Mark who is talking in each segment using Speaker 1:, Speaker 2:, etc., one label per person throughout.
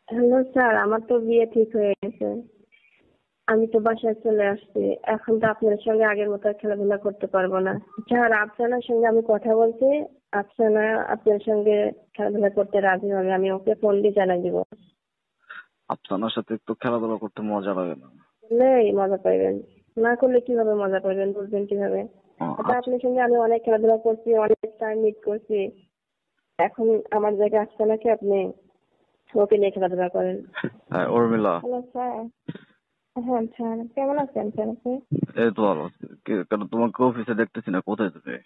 Speaker 1: Hello sir, আমার তো বিয়ে ঠিক হয়ে গেছে। আমি তো বাসায় চলে আসছি। এখন তো আপনার সঙ্গে আগের মতো আর খেলাধুলা করতে পারবো না। স্যার, আফসানার সঙ্গে আমি কথা বলছি। আফসানা আপনার সঙ্গে খেলাধুলা করতে রাজি হবে। আমি ওকে ফোন দিয়ে জানাই দিব।
Speaker 2: আপনার সাথে একটু খেলাধুলা করতে মজা লাগে না?
Speaker 1: করলেই মজা পাইবেন। না করলে কিভাবে মজা পাইবেন, বুঝবেন কিভাবে? আচ্ছা,
Speaker 2: আচ্ছা।
Speaker 1: আপনার সঙ্গে আমি অনেক খেলাধুলা করছি, অনেক টাইম মিট করছি। এখন আমার জায়গায় আফসানাকে আপনি ওকে নিয়ে খেলাধুলা করেন।
Speaker 2: হ্যাঁ, উর্মিলা।
Speaker 1: Hello sir. হ্যাঁ স্যার, কেমন আছেন স্যার আপনি?
Speaker 2: এই তো ভালো আছি। কেন তোমাকে অফিসে দেখতেছি না, কোথায় তুমি?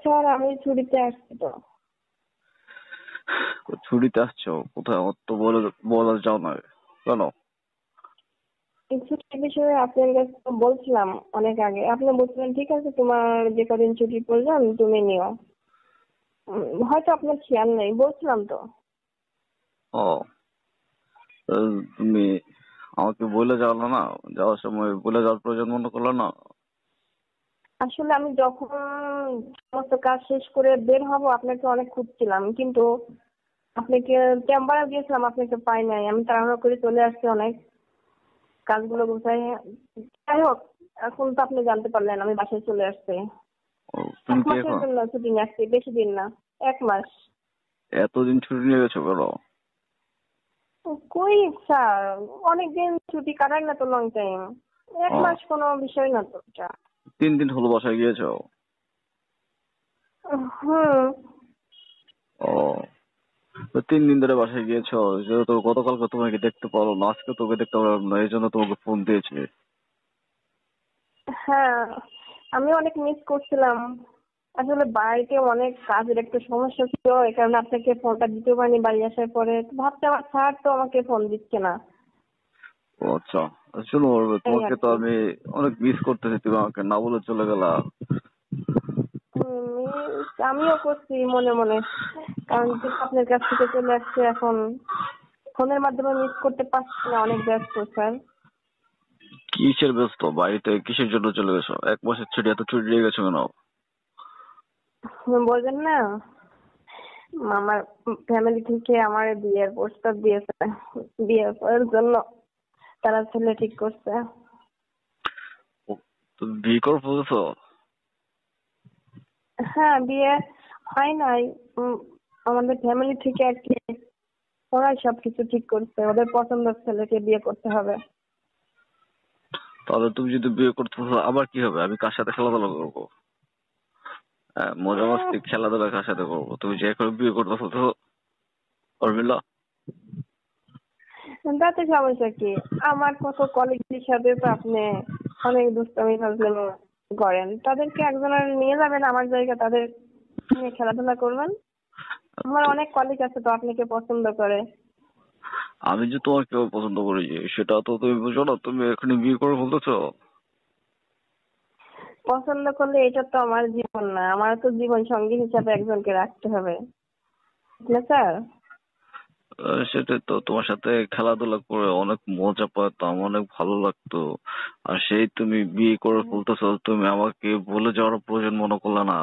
Speaker 1: স্যার, আমি ছুটিতে আসছি তো।
Speaker 2: ছুটিতে আসছো কোথায়? অত বলে বলা যাও না কেন?
Speaker 1: এই ছুটির বিষয়ে আপনার কাছে তো বলছিলাম অনেক আগে। আপনি বলছিলেন ঠিক আছে, তোমার যে কদিন ছুটি প্রয়োজন তুমি নিও। হয়তো আপনার খেয়াল নেই, বলছিলাম তো।
Speaker 2: ও, তুমি আমাকে বলে যাওয়ালো না? যাওয়ার সময় বলে যাওয়ার প্রয়োজন মনে করলো না?
Speaker 1: আসলে আমি যখন সমস্ত কাজ শেষ করে বের হব আপনাকে অনেক খুঁজছিলাম, কিন্তু আপনাকে চেম্বারে গিয়েছিলাম, আপনাকে পাই নাই। আমি তাড়াহুড়ো করে চলে আসছি অনেক কাজগুলো গুছাই। যাই হোক, এখন তো আপনি জানতে পারলেন আমি বাসায় চলে আসছি।
Speaker 2: ও, তুমি
Speaker 1: এক
Speaker 2: কি
Speaker 1: মাসের
Speaker 2: এখন
Speaker 1: জন্য ছুটি নিয়ে আসছি, বেশি দিন না। 1 মাস।
Speaker 2: এতদিন ছুটি নিয়ে গেছো কেন?
Speaker 1: কই স্যার, অনেকদিন ছুটি কাটাই না তো, লং টাইম। এক
Speaker 2: ও,
Speaker 1: মাস কোনো বিষয় না তো এটা।
Speaker 2: 3 দিন হলো বাসায় গিয়েছো?
Speaker 1: হুম।
Speaker 2: ও, তো 3 দিন ধরে বাসায় গিয়েছো, যেহেতু গতকালকে তোমাকে দেখতে পারো না, আজকে তোকে দেখতে পারলাম না, এই জন্য তোমাকে ফোন দিয়েছি।
Speaker 1: হ্যাঁ, আমি অনেক মিস করছিলাম। আসলে বাড়িতে অনেক কাজের একটা সমস্যা ছিল, এই কারণে আপনাকে ফোনটা দিতে পারিনি বাড়ি আসার পরে। তো ভাবছি আমার স্যার তো আমাকে ফোন দিচ্ছে না।
Speaker 2: ও আচ্ছা। শোনো,
Speaker 1: এই
Speaker 2: তোমাকে
Speaker 1: আর
Speaker 2: তো
Speaker 1: কি।
Speaker 2: আমি অনেক মিস করতেছি, তুমি আমাকে না বলে চলে গেলা।
Speaker 1: আমিও করছি মনে মনে, কারণ যেহেতু আপনার কাছ থেকে চলে আসছে এখন ফোনের মাধ্যমে মিস করতে পারছি না, অনেক ব্যস্ত স্যার।
Speaker 2: কিসের ব্যস্ত? বাড়িতে কিসের জন্য চলে গেছো? 1 মাসের ছুটি, এত ছুটি নিয়ে গেছো কেন?
Speaker 1: বলবেন না, আমার ফ্যামিলি থেকে আমার বিয়ের প্রস্তাব দিয়েছে। বিয়ে করার জন্য তারা ছেলে ঠিক করছে।
Speaker 2: ও, তুমি বিয়ে করে ফেলেছো?
Speaker 1: হ্যাঁ, বিয়ে হয় নাই। উম, আমাদের ফ্যামিলি থেকে আর কি, ওরাই সবকিছু ঠিক করছে, ওদের পছন্দের ছেলেকে বিয়ে করতে হবে।
Speaker 2: তাহলে তুমি যদি বিয়ে করতে চাও, আবার কি হবে? আমি কার সাথে খেলাধুলা করবো? হ্যাঁ, মজা
Speaker 1: উম,
Speaker 2: মাস্তি খেলাধুলা কার সাথে করবো? তুমি যে করে বিয়ে করতে তো উর্মিলা।
Speaker 1: তাতে সমস্যা কি? আমার কত কলিগ হিসাবে তো আপনি অনেক দুষ্টামি ফাজলামি করেন, তাদেরকে একজনের নিয়ে যাবেন আমার জায়গা, তাদের নিয়ে খেলাধুলা করবেন। আমার
Speaker 2: তো
Speaker 1: অনেক কলিগ আছে তো আপনাকে পছন্দ করে।
Speaker 2: আমি যে তোমাকে পছন্দ করি সেটা তো তুমি বুঝো না, তুমি এখানে বিয়ে করে ফেলতেছো।
Speaker 1: পছন্দ করলে এটা তো আমার জীবন না, আমার তো জীবন সঙ্গী হিসাবে একজনকে রাখতে হবে, না স্যার?
Speaker 2: সেটাই তো, তোমার সাথে খেলাধুলা করে অনেক মজা পেতাম, অনেক ভালো লাগতো। আর সেই তুমি বিয়ে করে ফেলতেছো, তুমি আমাকে বলে যাওয়ার প্রয়োজন মনে করলে না?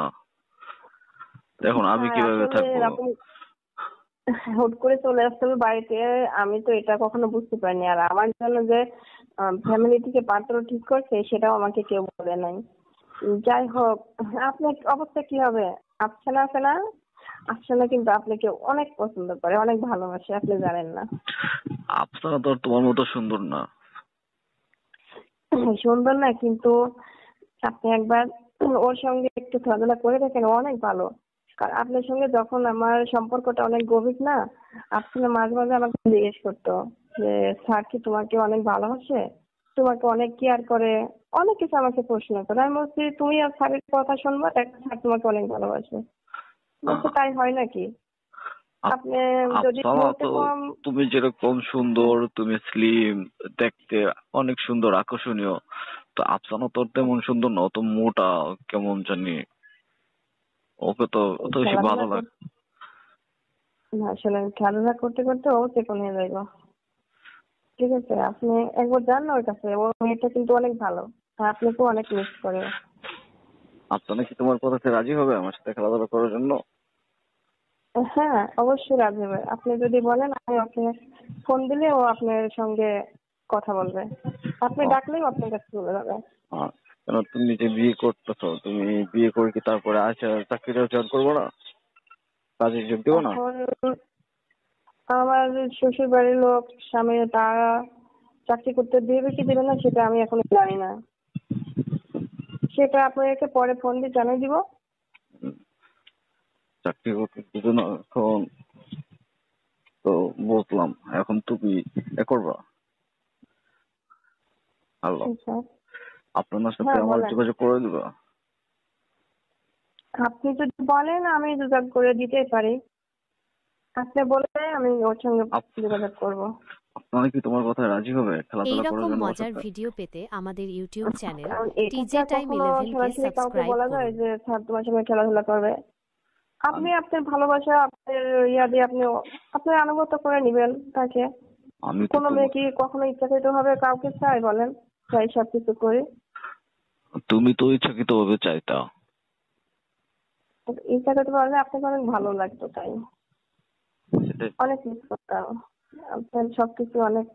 Speaker 2: এখন আমি
Speaker 1: স্যার,
Speaker 2: কিভাবে
Speaker 1: আসলে
Speaker 2: থাকবো?
Speaker 1: এরকম হুট করে চলে আসতে হবে বাড়িতে, আমি তো এটা কখনো বুঝতে পারিনি। আর আমার জন্য যে ফ্যামিলি থেকে পাত্র ঠিক করছে সেটাও আমাকে কেউ বলে নাই। যাই হোক, আপনার অবস্থা কি হবে? আফসানা আছে না? আফসানা কিন্তু আপনাকে অনেক পছন্দ করে, অনেক ভালোবাসে, আপনি জানেন না।
Speaker 2: আফসানা তো আর তোমার মতো সুন্দর না।
Speaker 1: সুন্দর না, কিন্তু আপনি একবার ওর সঙ্গে একটু খেলাধুলা করে দেখেন, ও অনেক ভালো। কারণ আপনার সঙ্গে যখন আমার সম্পর্কটা অনেক গভীর না, আপনার মাঝে মাঝে আমাকে জিজ্ঞেস করতো যে স্যার কি তোমাকে অনেক ভালোবাসে, তোমাকে অনেক কেয়ার করে, অনেক কিছু আমাকে প্রশ্ন করে। আমি বলছি তুমি আর স্যারের কথা শুনবো, দেখ স্যার তোমাকে অনেক ভালোবাসে। বলছে
Speaker 2: আহ,
Speaker 1: তাই হয় নাকি?
Speaker 2: আপ-
Speaker 1: আপনি যদি
Speaker 2: আফসানা
Speaker 1: বলতে
Speaker 2: তো,
Speaker 1: কম।
Speaker 2: তুমি যেরকম সুন্দর, তুমি স্লিম দেখতে, অনেক সুন্দর আকর্ষণীয়। তো আফসানা তো তেমন সুন্দর না, অত মোটা, কেমন জানি। ওকে তো অত বেশি
Speaker 1: খেলাধুলা
Speaker 2: ভালো লাগে।
Speaker 1: করতে, না শোনেন, খেলাধুলা করতে করতে ও চেকন হয়ে যাইব। ঠিক আছে, আপনি একবার যান না ওর কাছে, ও মেয়েটা কিন্তু অনেক ভালো, আর আপনাকেও অনেক মিস করে ও।
Speaker 2: আফসানা কি তোমার কথাতে রাজি হবে আমার সাথে খেলাধুলা করার জন্য?
Speaker 1: হ্যাঁ, অবশ্যই রাজি হবে। আপনি যদি বলেন আমি ওকে ফোন দিলে ও আপনার সঙ্গে কথা বলবে। আপনি
Speaker 2: ও,
Speaker 1: ডাকলেই আপনার কাছে চলে যাবে।
Speaker 2: কেন তুমি যে বিয়ে করতেছো, তুমি বিয়ে করে কি তারপরে আচ্ছা চাকরিটা জয়েন করবো না, কাজে যোগ দেবো না?
Speaker 1: এখন আমার শ্বশুর বাড়ির লোক স্বামী তারা চাকরি করতে দেবে কি দেবে না সেটা আমি এখন জানি না। সেটা আপনাকে পরে ফোন দিয়ে জানিয়ে দিব।
Speaker 2: উম, চাকরি করতে দিবে না এখন, তো বুঝলাম। এখন তুমি এ করবা, হ্যালো,
Speaker 1: আচ্ছা,
Speaker 2: আপনার সাথে
Speaker 1: হ্যাঁ
Speaker 2: আমার
Speaker 1: বলেন।
Speaker 2: যোগাযোগ করে দিবা?
Speaker 1: আপনি যদি বলেন আমি যোগাযোগ করে দিতেই পারি। আপনি বললে আমি ওর সঙ্গে যোগাযোগ করব।
Speaker 2: আপনারা কি তোমার কথায় রাজি হবে
Speaker 3: এই
Speaker 2: খেলাধুলা করার
Speaker 3: রকম
Speaker 2: জন্য ওর
Speaker 3: মজার
Speaker 2: সাথে?
Speaker 3: ভিডিও পেতে আমাদের ইউটিউব চ্যানেল
Speaker 1: কারণ এটা কি
Speaker 3: টিজে
Speaker 1: আর
Speaker 3: টাইম
Speaker 1: কখনো
Speaker 3: 11 কে
Speaker 1: সরাসরি কাউকে
Speaker 3: সাবস্ক্রাইব
Speaker 1: বলা যায়
Speaker 3: করুন।
Speaker 1: যে স্যার তোমার সঙ্গে খেলাধুলা করবে? আপনি
Speaker 2: আমি
Speaker 1: আপনার ভালোবাসা আপনার ইয়া দিয়ে আপনি আনুগত্য করে নিবেন তাকে।
Speaker 2: আমি তো
Speaker 1: কোনো মেয়ে কি কখনো ইচ্ছাকৃত ভাবে কাউকে চায় বলেন? চাই সবকিছু করি।
Speaker 2: তুমি তো ইচ্ছাকৃত ভাবে চাইতা।
Speaker 1: ইচ্ছাকৃত ভাবে আপনাকে অনেক ভালো লাগতো তাই।
Speaker 2: সেটাই।
Speaker 1: অনেক মিস করতাম। আপনার সবকিছু অনেক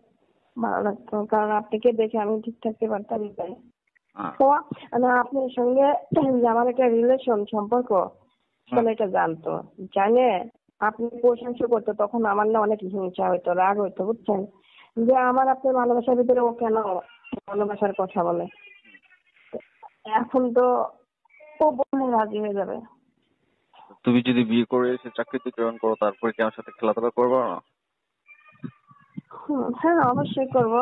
Speaker 1: ভালো লাগতো কারণ আপনাকে দেখে আমি ঠিক থাকতে পারতাম তাই।
Speaker 2: হ্যাঁ,
Speaker 1: তো না আপনার সঙ্গে যে আমার একটা রিলেশন সম্পর্ক
Speaker 2: হ্যাঁ।
Speaker 1: ছেলেটা জানতো, জানে আপনি প্রশংসা করতো তখন আমার না অনেক হিংসা হইতো, রাগ হইতো বুঝছেন, যে আমার আপনার ভালোবাসার ভিতরে ও কেন ভালোবাসার কথা বলে। এখন তো ও বললে রাজি হয়ে যাবে।
Speaker 2: তুমি যদি বিয়ে করে এসে চাকরিতে জয়েন করো, তারপরে কি আমার সাথে খেলাধুলা করবে না?
Speaker 1: হ্যাঁ অবশ্যই করব,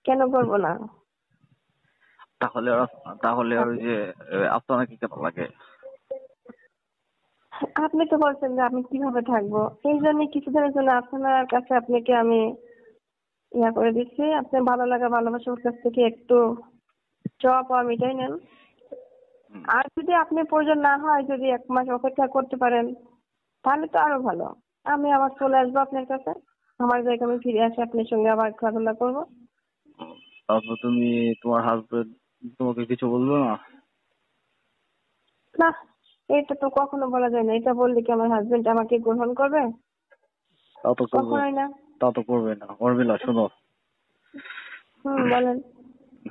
Speaker 1: কেন করব না।
Speaker 2: তাহলে আর তাহলে আর ওই
Speaker 1: আপ-
Speaker 2: যে আপনারা কি কেমন লাগে?
Speaker 1: আপনি তো বলছেন যে আমি কিভাবে থাকবো, এই জন্য কিছুদিনের জন্য আপনার কাছে আপনাকে আমি ইয়া করে দিচ্ছি। আপনার ভালো লাগা ভালোবাসা ওর কাছ থেকে একটু চাওয়া পাওয়া মিটাই নেন।
Speaker 2: হুম,
Speaker 1: আর যদি আপনি প্রয়োজন না হয়, যদি 1 মাস অপেক্ষা করতে পারেন তাহলে তো আরো ভালো। আমি আবার চলে আসবো আপনার কাছে, আমার জায়গায় আমি ফিরে আসি, আপনার সঙ্গে আবার খেলাধুলা করবো।
Speaker 2: তারপর তুমি, তোমার হাজবেন্ড তোমাকে কিছু বলবে না?
Speaker 1: না, এটা তো কখনো বলা যায় না। এটা বললে কি আমার হাজবেন্ড আমাকে গ্রহণ করবে?
Speaker 2: তা তো করবে,
Speaker 1: কখনোই না।
Speaker 2: তা তো করবে না। উর্মিলা শোনো,
Speaker 1: বলেন।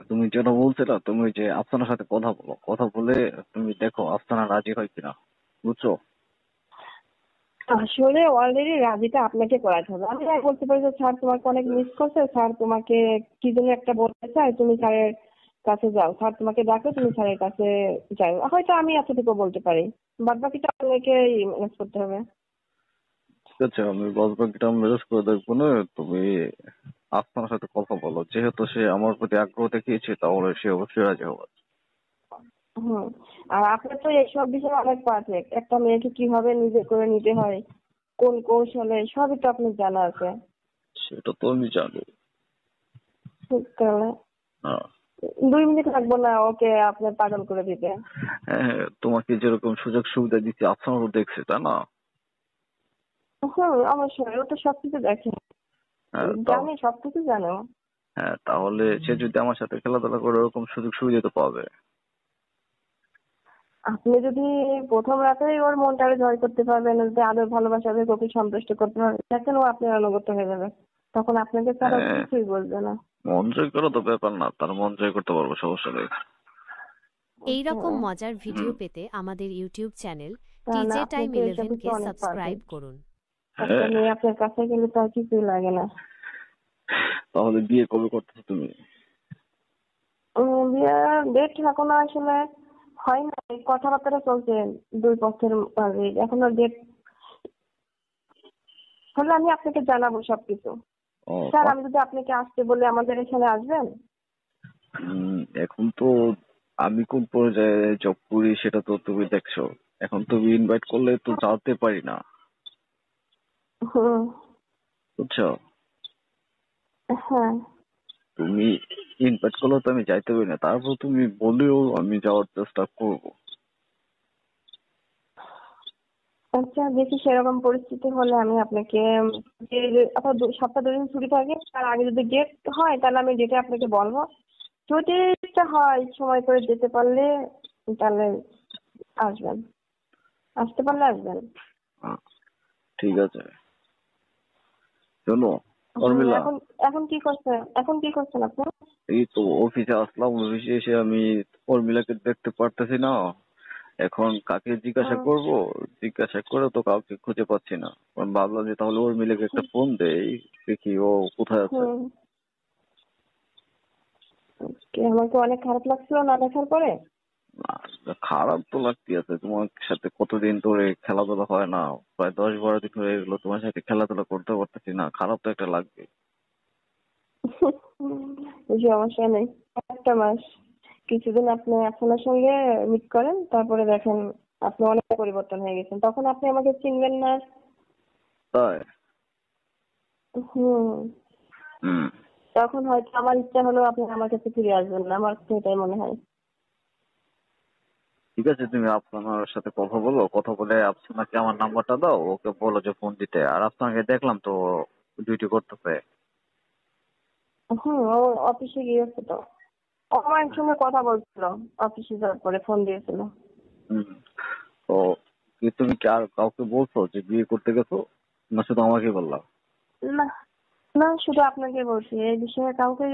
Speaker 2: তুমি যেটা বলছিলে, তুমি যে আফসানার সাথে কথা বলো, কথা বলে তুমি দেখো আফসানা রাজি হয় কিনা, বুঝছো?
Speaker 1: আসলে অলরেডি রাজিটা আপনাকে করাতে হবে। আমি আর বলতে পারি যে স্যার তোমাকে অনেক মিস করছে, স্যার তোমাকে কি যেন একটা বলতে চাই, তুমি স্যারের কাছে যাও, স্যার তোমাকে ডাকে তুমি স্যারের কাছে যাও, হয়তো আমি এতটুকু বলতে পারি। বাদ বাকিটা আপনাকে ম্যানেজ করতে হবে।
Speaker 2: ঠিক আছে, আমি বাদ বাকিটা ম্যানেজ করে দেখবো না। তুমি আফসানার সাথে কথা বলো, যেহেতু সে আমার প্রতি আগ্রহ দেখিয়েছে, তাহলে সে অবশ্যই রাজি হবে।
Speaker 1: হুম। আর আপনি তো এইসব বিষয়ে অনেক পারফেক্ট। একটা মেয়েকে কিভাবে নিজে করে নিতে হয়, কোন কৌশলে, সবই তো আপনার জানা আছে।
Speaker 2: সেটা তো আমি জানি।
Speaker 1: তাহলে
Speaker 2: হ্যাঁ,
Speaker 1: 2 মিনিট লাগবে না ওকে আপনার পাগল করে দিতে।
Speaker 2: হ্যাঁ, তোমাকে যেরকম সুযোগ সুবিধা দিচ্ছি আফসানারও দেখছে, তাই না?
Speaker 1: অবশ্যই ও তো সবকিছু দেখে,
Speaker 2: হ্যাঁ,
Speaker 1: জানি সবকিছু জানো।
Speaker 2: হ্যাঁ, তাহলে সে যদি আমার সাথে খেলাধুলা করে, ওরকম সুযোগ সুবিধা তো পাবে।
Speaker 1: আপনি যদি প্রথম রাতেই ওর মনটাকে জয় করতে পারবেন, যদি আদর ভালোবাসা দিয়ে ওকে সন্তুষ্ট করতে পারবেন, দেখেন ও আপনার আনুগত্য হয়ে যাবে। তখন আপনাকে ছাড়া ও
Speaker 2: হ্যাঁ,
Speaker 1: কিছুই বলবে না।
Speaker 2: মন জয় করা তো ব্যাপার না, তার মন জয় করতে পারবো, সমস্যা নেই।
Speaker 3: এই রকম
Speaker 1: হ্যাঁ,
Speaker 3: মজার
Speaker 2: হুম,
Speaker 3: ভিডিও পেতে আমাদের ইউটিউব চ্যানেল
Speaker 1: কারণ
Speaker 3: টিজে
Speaker 1: আপনি
Speaker 3: টাইম
Speaker 1: তো এসব
Speaker 3: 11 কে
Speaker 1: বিষয়ে অনেক
Speaker 3: সাবস্ক্রাইব
Speaker 1: পারফেক্ট।
Speaker 3: করুন।
Speaker 1: একটা
Speaker 2: হ্যাঁ।
Speaker 1: মেয়ে আপনার কাছে গেলে তো আর কিছুই লাগে না।
Speaker 2: তাহলে বিয়ে কবে করতেছো তুমি?
Speaker 1: বিয়ের ডেট এখনো আসলে হয় না, এই কথাবার্তা চলছে দুই পক্ষের মাঝে, এখনো ডেট হলে আমি আপনাকে জানাবো সবকিছু।
Speaker 2: ও,
Speaker 1: স্যার আমি যদি আপনাকে আসতে বলে আমাদের এখানে আসবেন?
Speaker 2: এখন তো আমি কোন পর্যায়ে জব করি সেটা তো তুমি দেখছো। এখন তুমি ইনভাইট করলে তো যাতে পারি না,
Speaker 1: হুম।
Speaker 2: বুঝছো?
Speaker 1: হ্যাঁ।
Speaker 2: তুমি ইনভাইট করলে তো আমি যাইতে পারি না, তারপর তুমি বলেও আমি যাওয়ার চেষ্টা করবো।
Speaker 1: আচ্ছা দেখি সেরকম পরিস্থিতি হলে আমি আপনাকে আপনার সপ্তাহ 2 দিন ছুটি থাকে তার আগে যদি ডেট হয় তাহলে আমি ডেটে আপনাকে বলবো। যদি এটা হয় সময় করে যেতে পারলে তাহলে আসবেন, আসতে পারলে আসবেন।
Speaker 2: হ্যাঁ, ঠিক আছে, শোনো উর্মিলা,
Speaker 1: এখন এখন কি করছেন? এখন কি করছেন আপনি?
Speaker 2: এই তো অফিসে আসলাম, অফিসে এসে আমি উর্মিলাকে দেখতে পারতেছি না। এখন কাকে জিজ্ঞাসা
Speaker 1: হুম,
Speaker 2: করব, জিজ্ঞাসা করে তো কাউকে খুঁজে পাচ্ছি না। আমি ভাবলাম যে তাহলে উর্মিলাকে একটা ফোন দেই, দেখি ও কোথায় আছে।
Speaker 1: হুম। কি আমার কি অনেক খারাপ লাগছিল না দেখার পরে?
Speaker 2: না, খারাপ তো লাগতে আছে, তোমার সাথে কতদিন ধরে খেলাধুলা হয় না, প্রায় 10-12 দিন হয়ে গেলো তোমার সাথে খেলাধুলা করতে পারতেছি না, খারাপ তো একটা লাগবে।
Speaker 1: সমস্যা নেই, একটা মাস কিছুদিন আপনি আপনার সঙ্গে মিট করেন, তারপরে দেখেন আপনি অনেক পরিবর্তন হয়ে গেছেন, তখন আপনি আমাকে চিনবেন না।
Speaker 2: তাই?
Speaker 1: হুম।
Speaker 2: হুম।
Speaker 1: তখন হয়তো আমার ইচ্ছা হলেও আপনি আমার কাছে ফিরে আসবেন না, আমার তো এটাই মনে হয়।
Speaker 2: ঠিক আছে, তুমি আপনার সাথে কথা বলো, কথা বলে আপনাকে আমার নাম্বারটা দাও, ওকে বলো যে ফোন দিতে। আর আপনাকে দেখলাম তো ডিউটি করতেছে।
Speaker 1: ও অফিসে গিয়েছে তো, ও আমার সঙ্গে কথা বলছিল, অফিসে যাওয়ার পরে ফোন দিয়েছিল।
Speaker 2: হুম। তো তুমি কি আর কাউকে বলছো যে বিয়ে করতে গেছো, না শুধু আমাকে বললা?
Speaker 1: না, না শুধু আপনাকে বলছি, এই বিষয়ে কাউকে